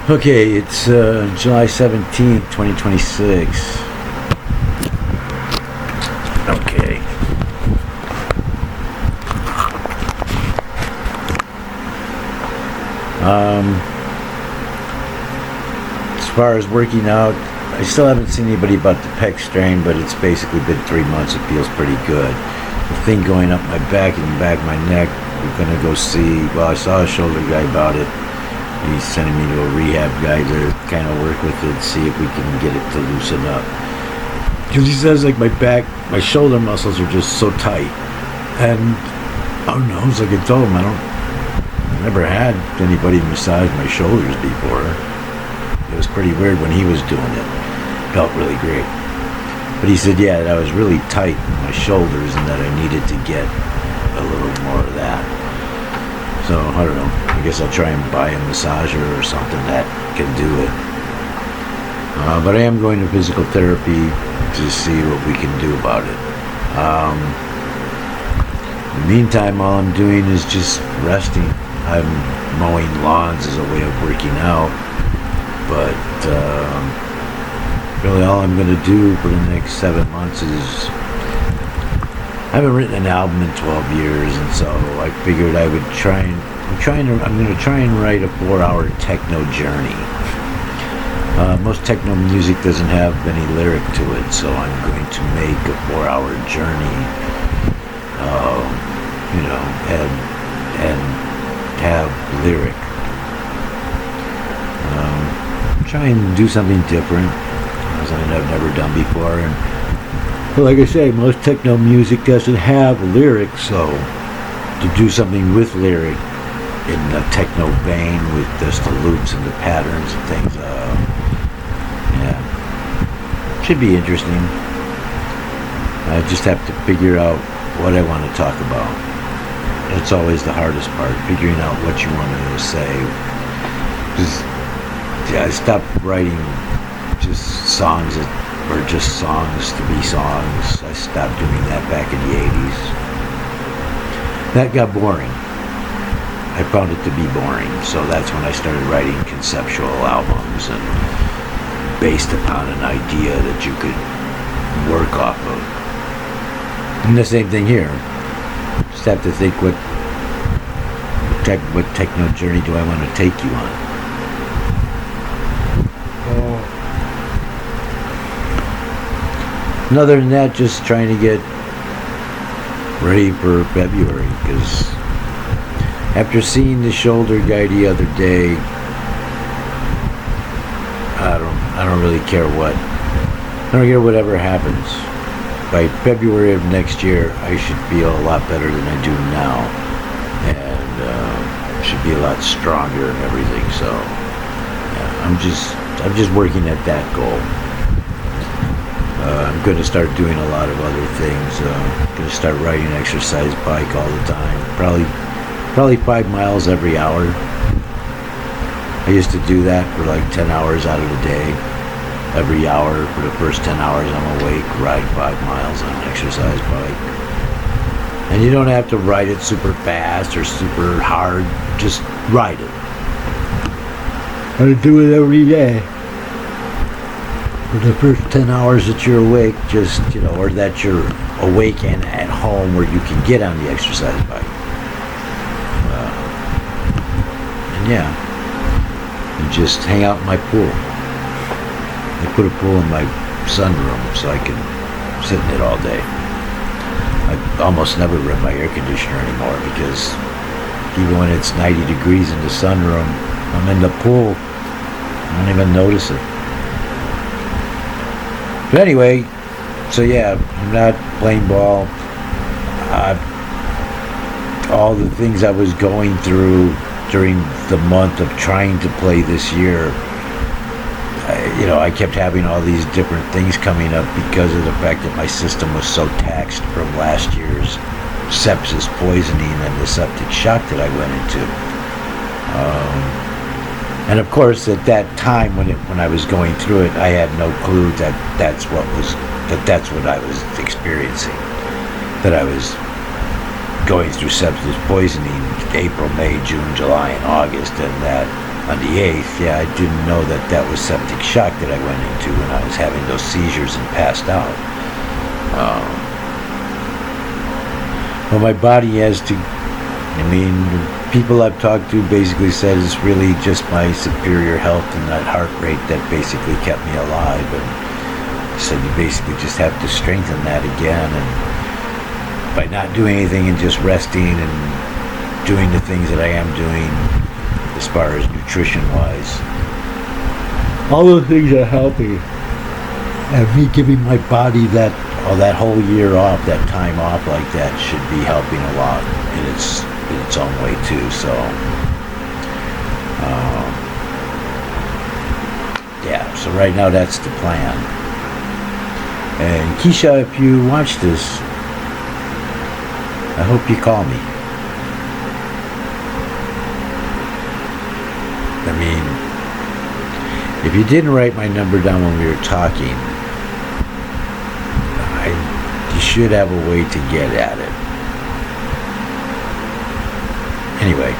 Okay, it's July 17th, 2026. Okay. As far as working out, I still haven't seen anybody about the pec strain, but it's basically been 3 months. It feels pretty good. The thing going up my back and the back of my neck, we're going to go see. Well, I saw a shoulder guy about it. He's sending me to a rehab guy to kind of work with it, see if we can get it to loosen up. Because he says, like, my back, my shoulder muscles are just so tight. And I don't know, it's like I told him, I never had anybody massage my shoulders before. It was pretty weird when he was doing it. Felt really great. But he said, yeah, that I was really tight in my shoulders and that I needed to get a little more of that. So, I don't know. I guess I'll try and buy a massager or something that can do it. But I am going to physical therapy to see what we can do about it. In the meantime, all I'm doing is just resting. I'm mowing lawns as a way of working out. But really all I'm going to do for the next 7 months is... I haven't written an album in 12 years, and so I figured I would I'm going to try and write a 4-hour techno journey. Most techno music doesn't have any lyric to it, so I'm going to make a 4-hour journey, and have lyric. Try and do something different, something I've never done before. And like I say, most techno music doesn't have lyrics, so to do something with lyric in the techno vein with just the loops and the patterns and things, should be interesting. I just have to figure out what I want to talk about. That's always the hardest part, figuring out what you want to say. I stopped writing just songs that were just songs to be songs. I stopped doing that back in the 80s. That got boring. I found it to be boring, so that's when I started writing conceptual albums and based upon an idea that you could work off of. And the same thing here. Just have to think what techno journey do I want to take you on. And other than that, just trying to get ready for February, because after seeing the shoulder guy the other day, I don't really care what. I don't care whatever happens. By February of next year, I should feel a lot better than I do now, and should be a lot stronger and everything. So I'm just working at that goal. I'm going to start doing a lot of other things. I'm going to start riding exercise bike all the time. Probably 5 miles every hour. I used to do that for like 10 hours out of the day. Every hour for the first 10 hours I'm awake, ride 5 miles on an exercise bike. And you don't have to ride it super fast or super hard. Just ride it. I do it every day. For the first 10 hours that you're awake, just, or that you're awake and at home where you can get on the exercise bike. And just hang out in my pool. I put a pool in my sunroom so I can sit in it all day. I almost never run my air conditioner anymore because even when it's 90 degrees in the sunroom, I'm in the pool. I don't even notice it. But anyway, so yeah, I'm not playing ball. All the things I was going through during the month of trying to play this year, I kept having all these different things coming up because of the fact that my system was so taxed from last year's sepsis poisoning and the septic shock that I went into. And of course, at that time when I was going through it, I had no clue that that's what I was experiencing. That I was going through substance poisoning April, May, June, July, and August, and that on the 8th, yeah, I didn't know that was septic shock that I went into when I was having those seizures and passed out. Well, my body has to, people I've talked to basically said it's really just my superior health and that heart rate that basically kept me alive, and said you basically just have to strengthen that again, and by not doing anything and just resting and doing the things that I am doing as far as nutrition wise, all the things are helping, and me giving my body that whole year off, that time off like that, should be helping a lot in its own way too. So yeah, so right now that's the plan. And Keisha, if you watch this, I hope you call me. If you didn't write my number down when we were talking, you should have a way to get at it. Anyway,